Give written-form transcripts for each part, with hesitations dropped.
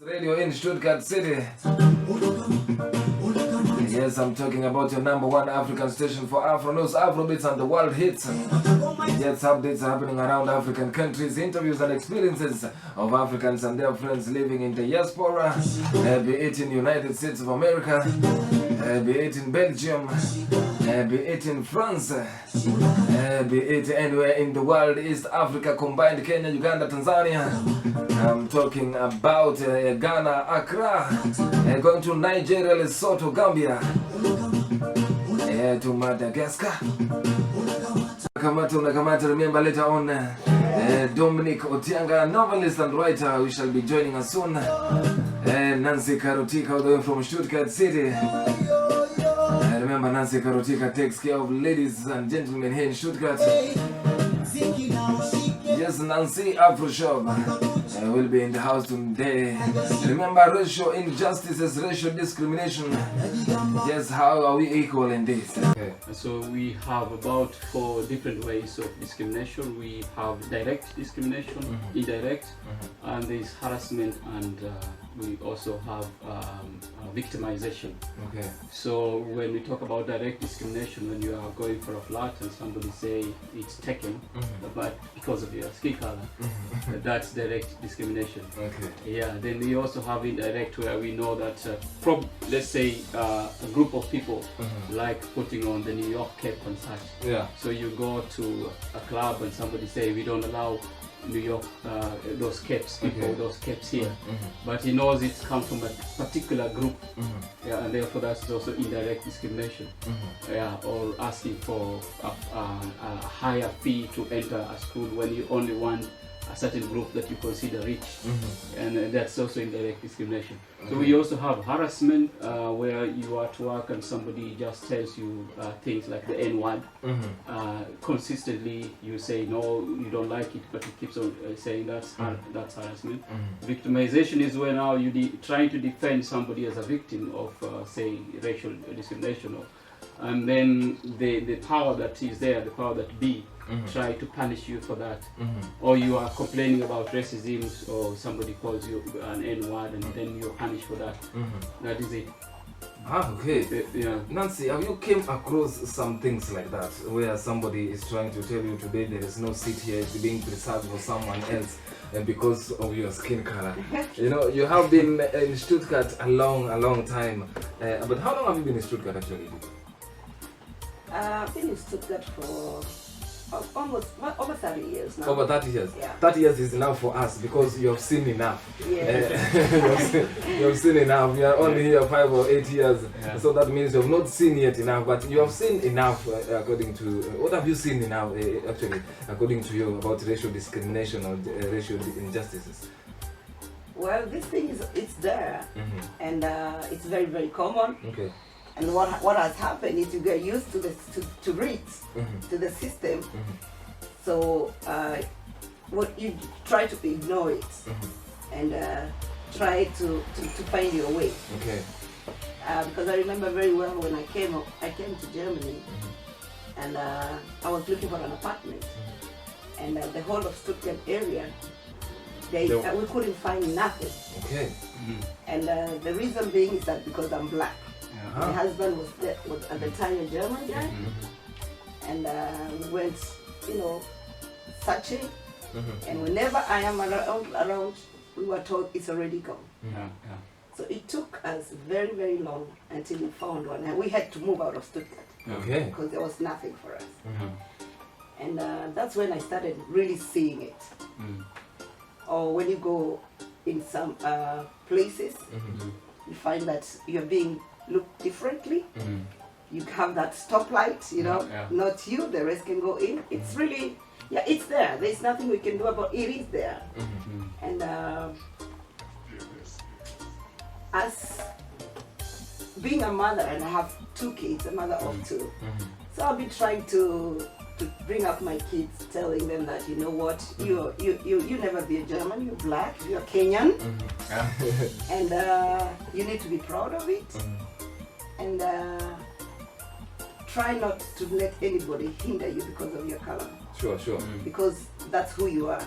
Radio in Stuttgart City. Yes, I'm talking about your number one African station for Afro news, Afro beats, and the world hits. Yes, updates are happening around African countries, interviews and experiences of Africans and their friends living in the diaspora, be it in United States of America, be it in Belgium, be it in France, be it anywhere in the world, East Africa combined, Kenya, Uganda, Tanzania. I'm talking about Ghana, Accra, going to Nigeria, Lesotho, Gambia, to Madagascar. Kamata, remember later on, Mr.Otianga, novelist and writer, we shall be joining us soon. Nancy Karotika, all the way from Stuttgart City. Remember, Nancy Karotika takes care of ladies and gentlemen here in Stuttgart. Yes, Nancy Afro Shop will be in the house today. Remember, racial injustices, racial discrimination. Yes, how are we equal in this? Okay. So we have about 4 different ways of discrimination. We have direct discrimination, indirect, and there is harassment, and we also have victimization. Okay. So when we talk about direct discrimination, when you are going for a flat and somebody say it's taken, but because of your skin color, that's direct discrimination. Okay. Yeah. Then we also have indirect, where we know that from, let's say, a group of people like putting on the New York Cape and such. Yeah. So you go to a club and somebody say we don't allow New York, those capes, people, those capes here, but he knows it's come from a particular group, yeah, and therefore that's also indirect discrimination, yeah, or asking for a higher fee to enter a school when you only want a certain group that you consider rich, and that's also indirect discrimination. So we also have harassment, where you are at work and somebody just tells you things like the N-word. Consistently you say no, you don't like it, but he keeps on saying that's harassment. Victimization is where now you trying to defend somebody as a victim of say racial discrimination, and then the power that is there, the power that be, try to punish you for that, or you are complaining about racism, or somebody calls you an N-word, and then you're punished for that. That is it. Ah, okay. Yeah. Nancy, have you came across some things like that, where somebody is trying to tell you today there is no seat here, it's being preserved for someone else, and because of your skin color? You know, you have been in Stuttgart a long time, but how long have you been in Stuttgart actually? I've been in Stuttgart for almost over 30 years now. Over 30 years? Yeah. 30 years is enough for us because you have seen enough. Yeah. you have seen enough. We are only here 5 or 8 years, so that means you have not seen yet enough, but you have seen enough according to... what have you seen enough, actually, according to you, about racial discrimination or racial injustices? Well, this thing it's there, and it's very, very common. Okay. And what has happened is you get used to to the system. So what you try to ignore it and try to find your way. Okay. Because I remember very well when I came to Germany, and I was looking for an apartment, and the whole of Stuttgart area, we couldn't find nothing. Okay. And the reason being is that because I'm black. My husband was at the time a German guy, and we went, searching, and whenever I am around, we were told it's already gone. So it took us very, very long until we found one, and we had to move out of Stuttgart because there was nothing for us. And that's when I started really seeing it. Or when you go in some places, you find that you're being looked differently. You have that stoplight, not you, the rest can go in. It's really, it's there. There's nothing we can do about it. It is there. And as being a mother, and I have 2 kids, a mother of 2, so I'll be trying to bring up my kids, telling them that, you know what, you never be a German, you're black, you're Kenyan, and you need to be proud of it, and try not to let anybody hinder you because of your color. Sure. Because that's who you are.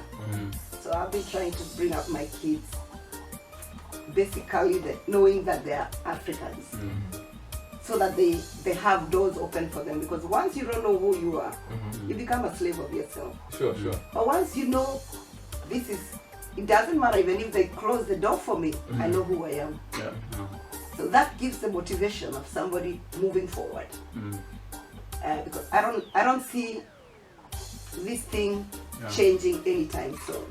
So I've been trying to bring up my kids basically knowing that they are Africans. So that they have doors open for them, because once you don't know who you are, you become a slave of yourself. Sure. But once you know it doesn't matter even if they close the door for me, I know who I am. So that gives the motivation of somebody moving forward. Because I don't see this thing changing anytime soon.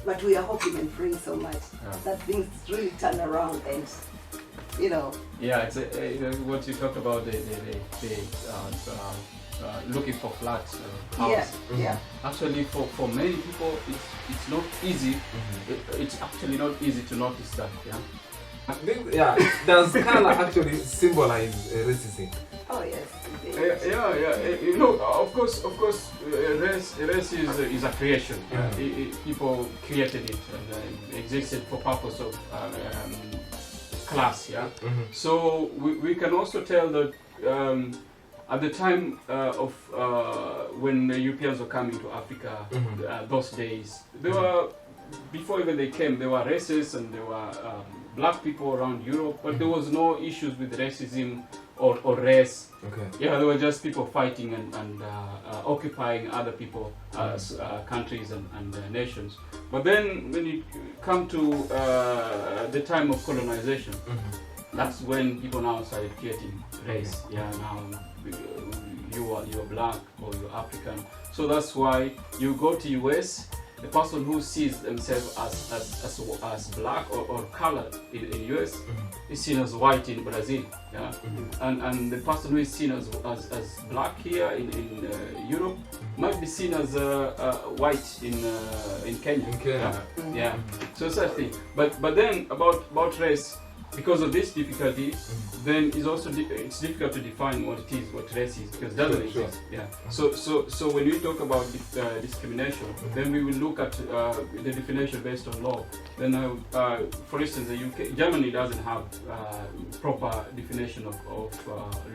But we are hoping and praying so much that things really turn around and, you know. Yeah, it's what you talked about, the looking for flats, house. Yeah. Actually, for many people, it's not easy. It's actually not easy to notice that. Yeah. I think, does color actually symbolize racism? Oh yes. You know, of course, race is a creation. People created it and existed for purpose of class. Yeah. So we can also tell that at the time of when the Europeans were coming to Africa, those days, there were, before even they came, there were races and there were black people around Europe, but there was no issues with racism or race. Yeah, there were just people fighting and occupying other people, countries and nations. But then when you come to the time of colonization, that's when people now started creating race. Yeah, now you're black or you're African. So that's why you go to US, the person who sees themselves as black or colored in US is seen as white in Brazil. Yeah, and the person who is seen as black here in Europe might be seen as white in Kenya. Yeah. So it's that thing. But then about race, because of this difficulty, then it's also it's difficult to define what it is, what race is, because it doesn't exist. Yeah. So when we talk about discrimination, then we will look at the definition based on law. Then, for instance, the UK, Germany doesn't have proper definition of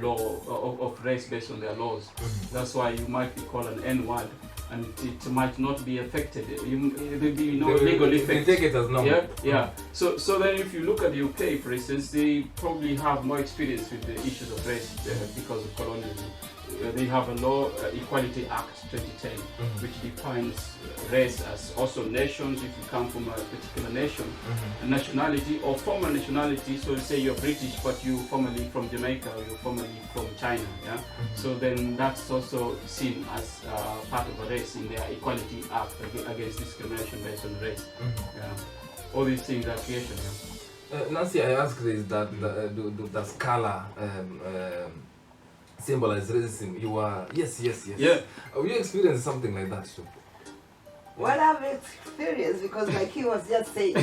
law of race based on their laws. That's why you might be called an N-word, and it might not be affected. There will be no legal effect. They take it as normal. Yeah. So then, if you look at the UK, for instance, they probably have more experience with the issues of race because of colonialism. They have a law, Equality Act 2010, which defines race as also nations. If you come from a particular nation, a nationality or former nationality. So say you're British, but you're formerly from Jamaica or you're formerly from China. Yeah. So then that's also seen as part of a race in their Equality Act against discrimination based on race. Yeah. All these things are creation. Yeah. Nancy, I asked this that does color symbolize racism? You are yes. Yeah. You experienced something like that too? Well, I've experienced, because like he was just saying,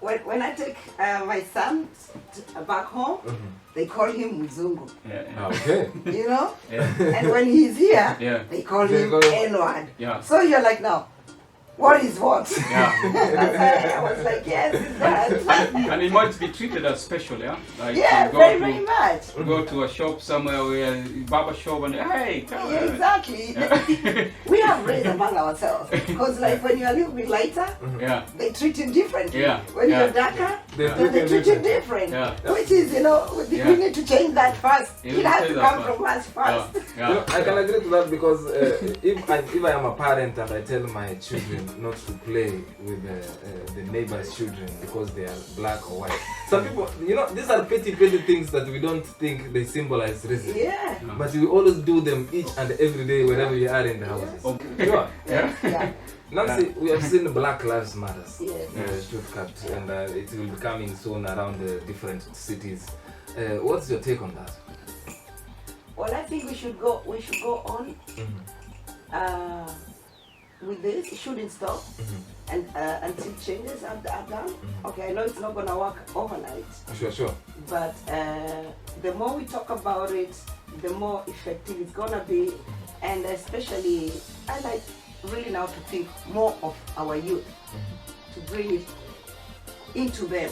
when I take my son back home, they call him Mzungu. Okay. You know? And when he's here, they call him N-word. Yeah. So you're like, now, what is what? Yeah. I was like, yes, it's that. And it might be treated as special, yeah? Like very much. Go to a shop somewhere, where barber shop, and hey, come on. Exactly. We have race among ourselves, because like when you're a little bit lighter, they treat you differently. When you're darker, they treat you different. Which is, we need to change that first. It has to come from us first. I can agree to that, because if I am a parent and I tell my children not to play with the neighbor's children because they are black or white. Some people, these are petty things that we don't think they symbolize racism. Yeah. But we always do them each and every day wherever we are in the houses. Yeah. Nancy, we have seen Black Lives Matter, Yes. Stuttgart, and it will be coming soon around the different cities. What's your take on that? Well, I think we should go on. With this, it shouldn't stop, and until changes are done. Okay, I know it's not going to work overnight. Sure. But the more we talk about it, the more effective it's going to be, and especially, I like really now to think more of our youth, to bring it into them,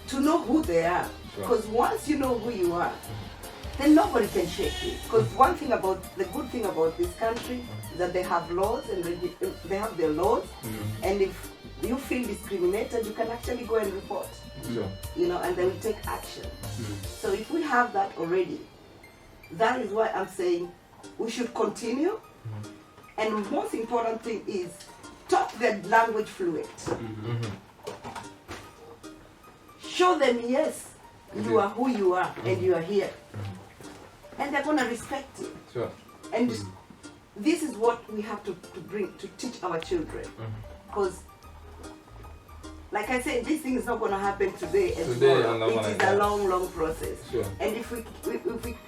to know who they are. Because once you know who you are, then nobody can shake you. Because the good thing about this country is that they have laws, and they have their laws, and if you feel discriminated, you can actually go and report. Sure. You know, and they will take action. So if we have that already, that is why I'm saying we should continue. And the most important thing is talk the language fluent. Show them, yes, you are who you are and you are here. And they're going to respect you. Sure. And this is what we have to teach our children. Because, like I said, this thing is not going to happen today and tomorrow. It is a long, long process. Sure. And if we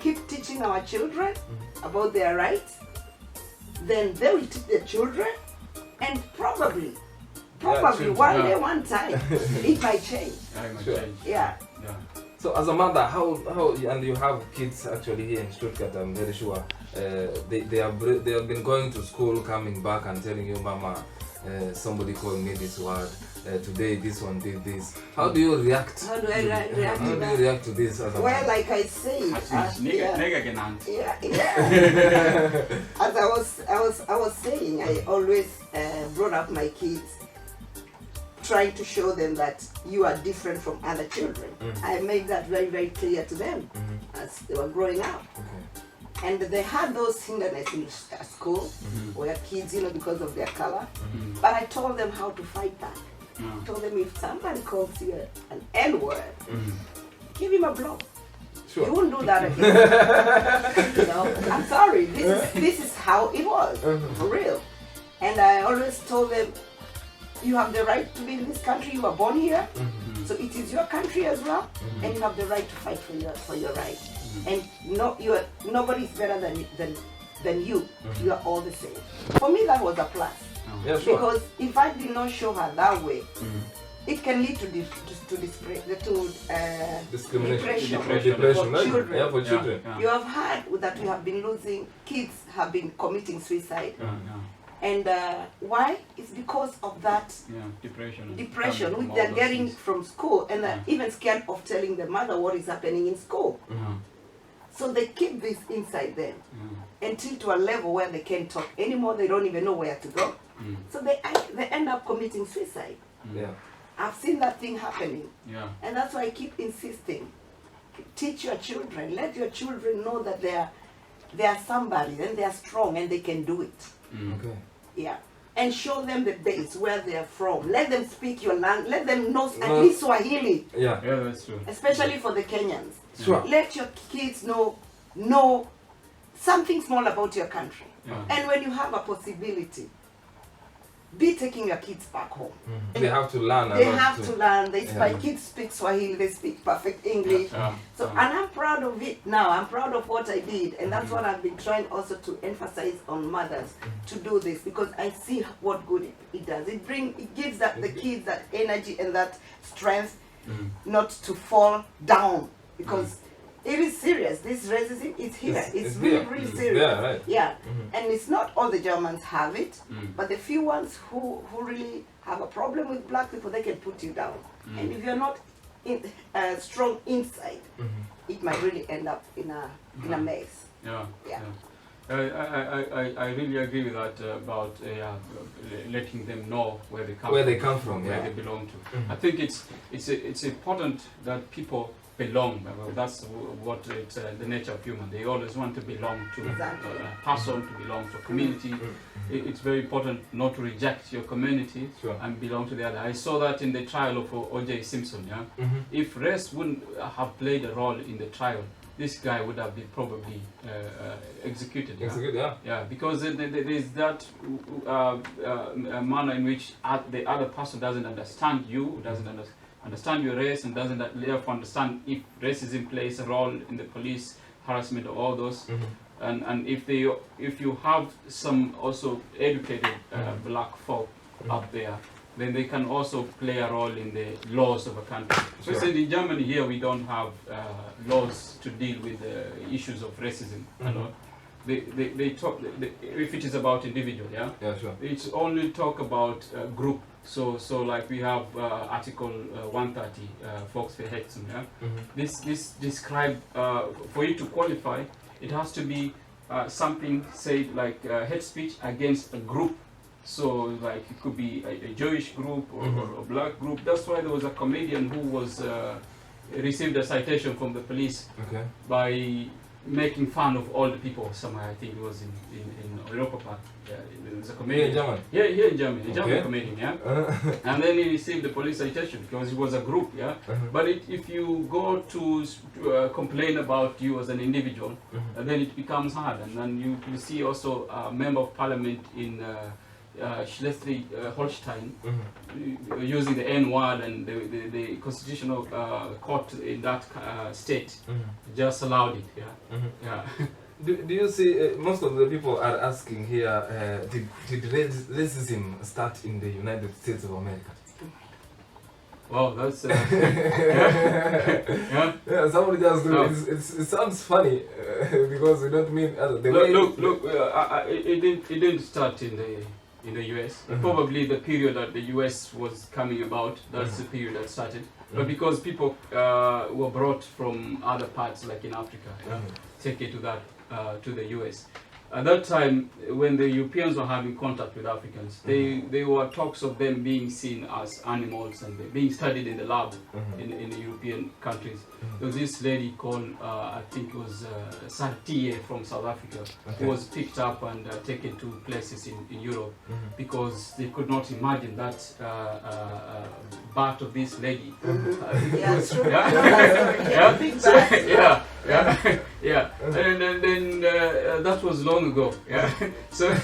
keep teaching our children about their rights, then they will teach their children, and probably one day, one time, it might change. Yeah. So as a mother, how and you have kids actually here in Stuttgart, I'm very sure they have been going to school, coming back and telling you, Mama, somebody called me this word today. This one did this. How do you react? How do I react? How do you react to this as a well, like I say, as I was saying, I always brought up my kids, trying to show them that you are different from other children. I made that very, very clear to them as they were growing up. And they had those hindrances in school, where kids, you know, because of their color. But I told them how to fight back. I told them, if somebody calls you an N-word, give him a blow. Sure. You won't do that again. You know, I'm sorry. This is how it was, for real. And I always told them, you have the right to be in this country. You were born here, so it is your country as well, and you have the right to fight for your right. And nobody is better than you. You are all the same. For me, that was a plus. Yeah, sure. Because if I did not show her that way, it can lead to discrimination for children. Yeah, for children. You have heard that we have been losing kids, have been committing suicide. And why? It's because of that depression which they're getting from school, and they're even scared of telling the mother what is happening in school. So they keep this inside them until to a level where they can't talk anymore. They don't even know where to go. So they end up committing suicide. I've seen that thing happening. And that's why I keep insisting. Teach your children. Let your children know that they are somebody, and they are strong, and they can do it. Okay. Yeah. And show them the base where they are from. Let them speak your language. Let them know at least Swahili. Yeah, that's true. Especially for the Kenyans. Sure. Let your kids know something small about your country. And when you have a possibility, be taking your kids back home. They have to learn. They have to learn. My kids speak Swahili. They speak perfect English. So, and I'm proud of it now. I'm proud of what I did, and that's what I've been trying also to emphasize on mothers to do this, because I see what good it does. It gives the kids that energy and that strength not to fall down, because it is serious. This racism is here. It's really, really serious. Yeah, right. Yeah. And it's not all the Germans have it, but the few ones who really have a problem with black people, they can put you down. And if you're not strong inside, it might really end up in a mess. I really agree with that about letting them know where they come from, where they belong to. I think it's important that people belong. Well, that's what it's the nature of human. They always want to belong to a person, to belong to a community. It's very important not to reject your community and belong to the other. I saw that in the trial of O.J. Simpson. If race wouldn't have played a role in the trial, this guy would have been probably executed. Because there is that manner in which the other person doesn't understand you, doesn't understand your race, and doesn't therefore understand if racism plays a role in the police harassment or all those. And if you have some also educated black folk up there, then they can also play a role in the laws of a country. So in Germany here, we don't have laws to deal with issues of racism. You know? They talk, if it is about individual, it's only talk about group. So like we have Article 130, Volksverhetzung. This describe, for you to qualify, it has to be something said like hate speech against a group So like it could be a Jewish group or a black group. That's why there was a comedian who was received a citation from the police by making fun of all the people somewhere. I think it was in Europa Park. Yeah, it was a comedian. Here in Germany? Yeah, here in Germany. A German comedian, yeah. And then he received the police citation because it was a group, yeah. But if you go to complain about you as an individual, then it becomes hard. And then you see also a member of parliament in Schleswig-Holstein using the N word, and the constitutional court in that state just allowed it. Yeah. Do you see, most of the people are asking here, did racism start in the United States of America? Well, that's... yeah, somebody just do it. It sounds funny because we don't mean... Look, it didn't start in the US. Probably the period that the US was coming about, that's the period that started. But because people were brought from other parts, like in Africa, take it to the US. At that time, when the Europeans were having contact with Africans, there were talks of them being seen as animals and being studied in the lab in the European countries. There was this lady called, I think it was Sartie from South Africa, who was picked up and taken to places in Europe because they could not imagine that part of this lady. Yeah, true. Yeah. And then that was long ago. Yeah. So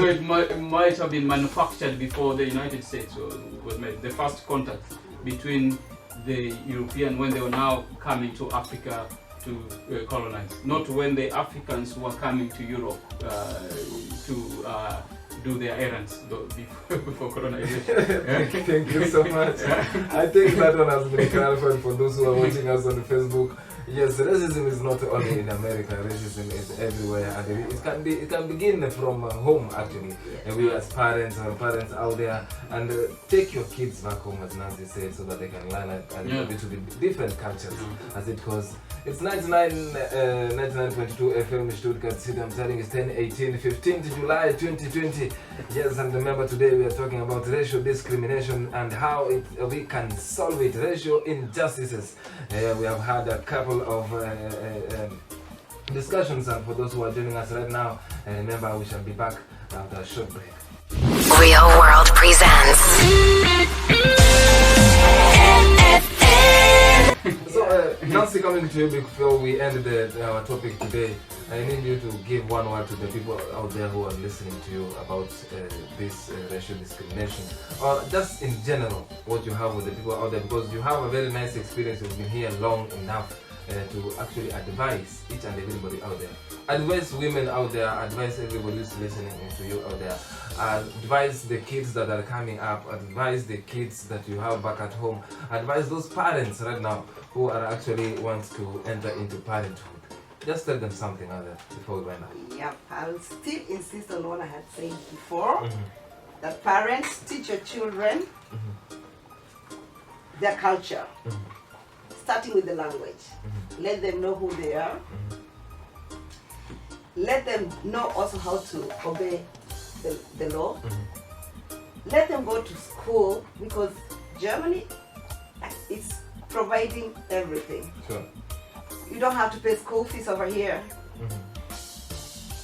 it might have been manufactured before the United States was made. The first contact between the European, when they were now coming to Africa to colonize, not when the Africans were coming to Europe to do their errands before colonization. Thank you so much. I think that one has been clarified for those who are watching us on Facebook. Yes, racism is not only in America. Racism is everywhere, and it can begin from home actually. And we as parents or parents out there, and take your kids back home, as Nancy said, so that they can learn a little bit different cultures, as it goes. It's 99.2 FM Stuttgart City. I'm telling it's 10/18, 15th July 2020. Yes, and remember today we are talking about racial discrimination and how we can solve it. Racial injustices. We have had a couple of discussions, and for those who are joining us right now, remember we shall be back after a short break. Real World presents. So, Nancy, coming to you before we end our topic today, I need you to give one word to the people out there who are listening to you about this racial discrimination, or just in general, what you have with the people out there, because you have a very nice experience. You've been here long enough to actually advise each and everybody out there. Advise women out there, advise everybody who's listening to you out there. Advise the kids that are coming up, advise the kids that you have back at home, advise those parents right now who are actually want to enter into parenthood. Just tell them something out there before we wind up. Yeah, I will still insist on what I had said before, that parents teach your children their culture, starting with the language. Let them know who they are. Let them know also how to obey the law. Let them go to school, because Germany is providing everything. Sure. You don't have to pay school fees over here.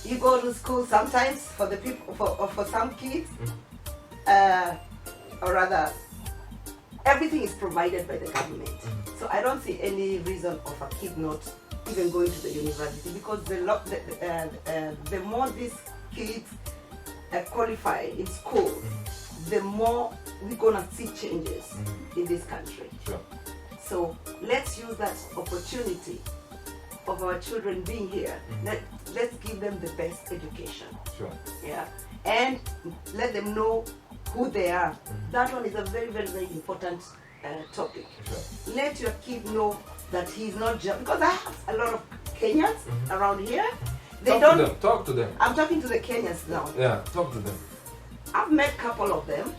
You go to school sometimes for the people, for some kids, or rather, everything is provided by the government. So I don't see any reason of a kid not even going to the university, because the more these kids qualify in school, the more we're gonna see changes in this country. Sure. So let's use that opportunity of our children being here. Let's give them the best education. Sure. Yeah, and let them know who they are. That one is a very, very, very important topic. Sure. Let your kid know that he's not just, because I have a lot of Kenyans around here. They Talk to them. I'm talking to the Kenyans now. Yeah, talk to them. I've met a couple of them.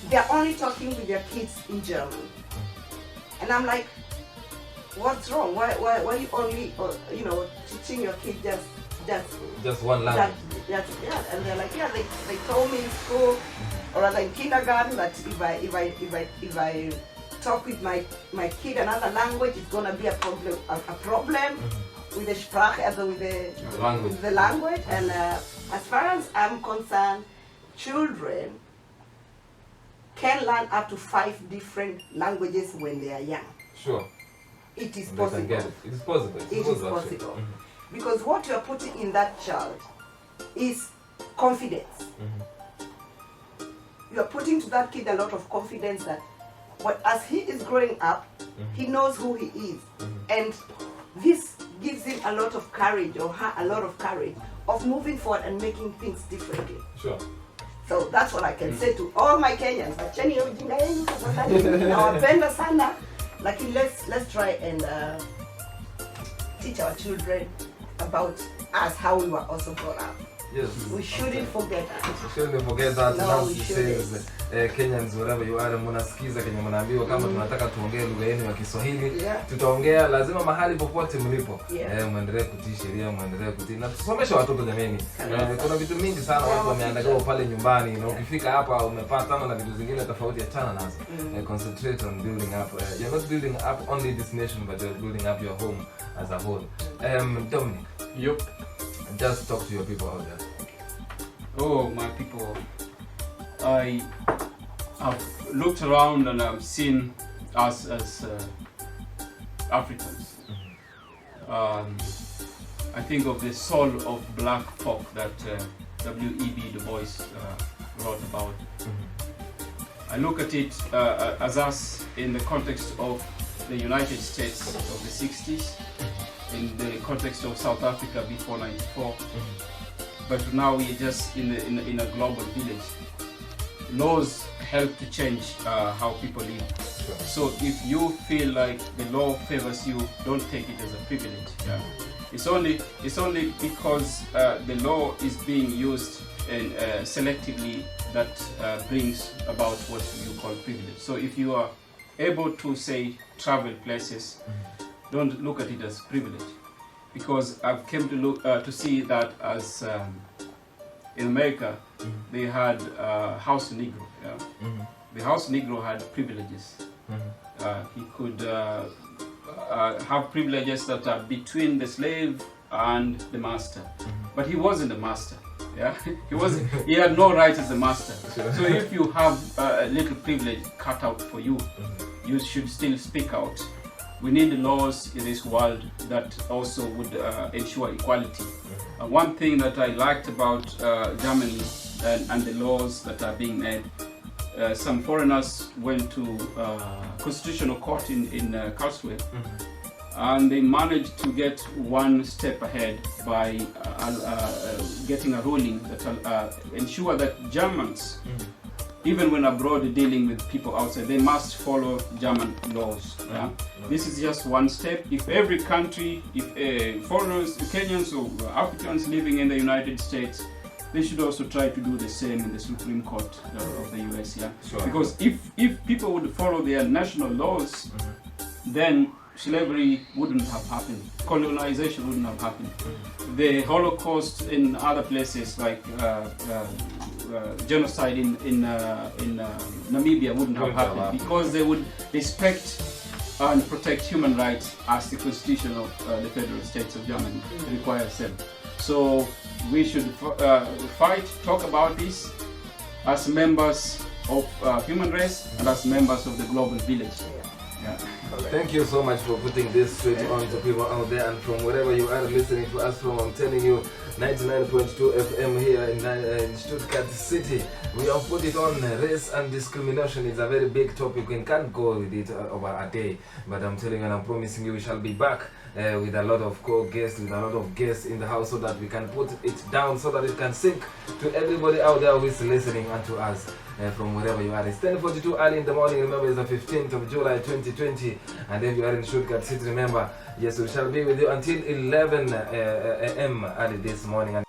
They're only talking with their kids in German. And I'm like, what's wrong? Why are you only, teaching your kid just just one language. Yeah, and they're like, yeah, they told me in school, or rather in kindergarten, that if I talk with my kid another language, it's gonna be a problem with the Sprache, with the language. And as far as I'm concerned, children can learn up to 5 different languages when they are young. Sure. It is possible. It is possible. It is possible. Because what you are putting in that child is confidence. You are putting to that kid a lot of confidence that as he is growing up, he knows who he is. And this gives him a lot of courage, or her a lot of courage, of moving forward and making things differently. Sure. So that's what I can say to all my Kenyans. Acheni ujinga yenu tafadhali, nawapenda sana. Lakini let's try and teach our children about us, how we were also brought up. Yes. We shouldn't forget that. We shouldn't forget that. No, we shouldn't. Kenyans, wherever you are, mnasikiza Kenya, mnaambiwa kama tunataka tuongee lugha yenu ya Kiswahili, tutaongea, lazima mahali popote mlipo. Muendelee kutii sheria, muendelee kutii na tusomeshe watoto jameni. Kuna vitu mingi sana watu wameandalia pale nyumbani, na ukifika hapa umepatana na vitu zingine tofauti, achana nazo. Concentrate on building up. You're not building up only this nation, but you're building up your home as a whole. Dominic. Yep. Just talk to your people out there. Oh, my people. I have looked around and I've seen us as Africans. I think of the soul of black folk that W.E.B. Du Bois wrote about. I look at it as us in the context of the United States of the 60s, in the context of South Africa before 94, but now we're just in a global village. Laws help to change how people live. Sure. So if you feel like the law favors you, don't take it as a privilege. Yeah? It's only because the law is being used and selectively that brings about what you call privilege. So if you are able to, say, travel places, don't look at it as privilege, because I've come to look to see that as in America they had house Negro. Yeah? The house Negro had privileges. He could have privileges that are between the slave and the master, but he wasn't the master. Yeah, he had no right as the master. So if you have a little privilege cut out for you, you should still speak out. We need laws in this world that also would ensure equality. One thing that I liked about Germany and the laws that are being made, some foreigners went to constitutional court in Karlsruhe, and they managed to get one step ahead by getting a ruling that ensure that Germans, even when abroad dealing with people outside, they must follow German laws. Yeah? This is just one step. If every country, if foreigners, Kenyans or Africans living in the United States, they should also try to do the same in the Supreme Court of the US. Yeah? Sure. Because if people would follow their national laws, then slavery wouldn't have happened. Colonization wouldn't have happened. The Holocaust in other places like genocide in Namibia wouldn't have happened, because they would respect and protect human rights as the Constitution of the Federal States of Germany requires them. So we should fight, talk about this as members of human race and as members of the global village. Yeah. Thank you so much for putting this straight on to people out there, and from wherever you are listening to us from, I'm telling you, 99.2 FM here in Stuttgart City. We have put it on. Race and discrimination is a very big topic. We can't go with it over a day, but I'm telling you and I'm promising you we shall be back with a lot of co-guests, with a lot of guests in the house, so that we can put it down, so that it can sink to everybody out there who is listening and to us. From wherever you are. It's 10:42 early in the morning. Remember, it's the 15th of July 2020, and if you are in Stuttgart City, remember, yes, we shall be with you until 11 a.m. early this morning.